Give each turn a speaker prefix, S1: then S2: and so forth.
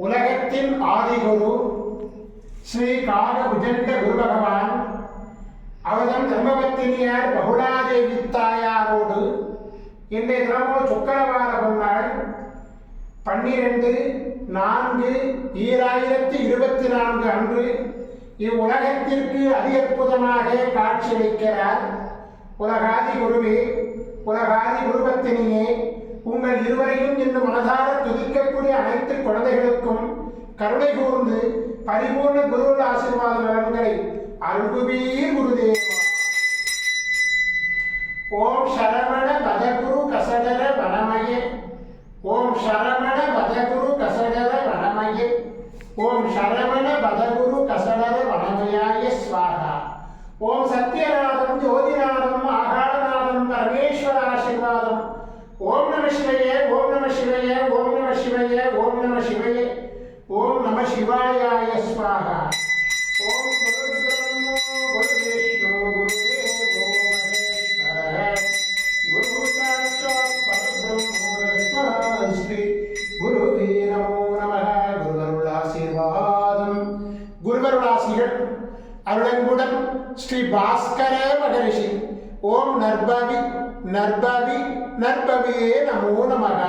S1: உலகத்தின் ஆதிகுரு ஸ்ரீ காகபுஜண்ட குரு பகவான் அவதம் தர்மபத்தினியார் பகுலாதேவி தாயாரோடு இன்றைய தினமோ சுக்கரவார பொன்னாள் 12/4/2024 அன்று இவ்வுலகத்திற்கு அதி அற்புதமாக காட்சியளிக்கிறார். உலகாதி குருவே, உலகாதி குருபத்தினியே, உங்கள் இருவரையும் இன்று மனதார துதிக்கக்கூடிய அனைத்து குழந்தைகளுக்கும் கருணை கூர்ந்து பரிபூர்ண குருவுள்ள ஆசீர்வாத நலன்களை அருள்குவீர் குருதேவா. ஓம் சரவண பதகுரு கசடர வனமயே, ஓம் சரவண பதகுரு கசடர வனமயே, ஓம் சரவண பதகுரு கசடர வனமயாய ஸ்வாஹா. ஓம் சத்யநாதம் ஜோதிநாதம் ஆகாரநாதம் பரமேஸ்வர ஆசீர்வாதம். ஓம் நம சிவய, ஓம் நம சிவய, ஓம் நம சிவய, ஓம் நம சிவய, ஓம் நம சிவாயாய ஸ்வாஹா. ஓம் குரு பிரம்மோ குரு விஷ்ணு குருதேவோ மகேஸ்வர குரு சாட்சாத் பரபிரம்மோ தஸ்மை குருவே நமோ நமः. குருவருளாசீர்வாதம். குருவருளாசிகள் அருளன்புடன் ஸ்ரீ பாஸ்கர மகரிஷி. ஓம் நர்பவி நர்பவி நர்பவியே நமோ நமः.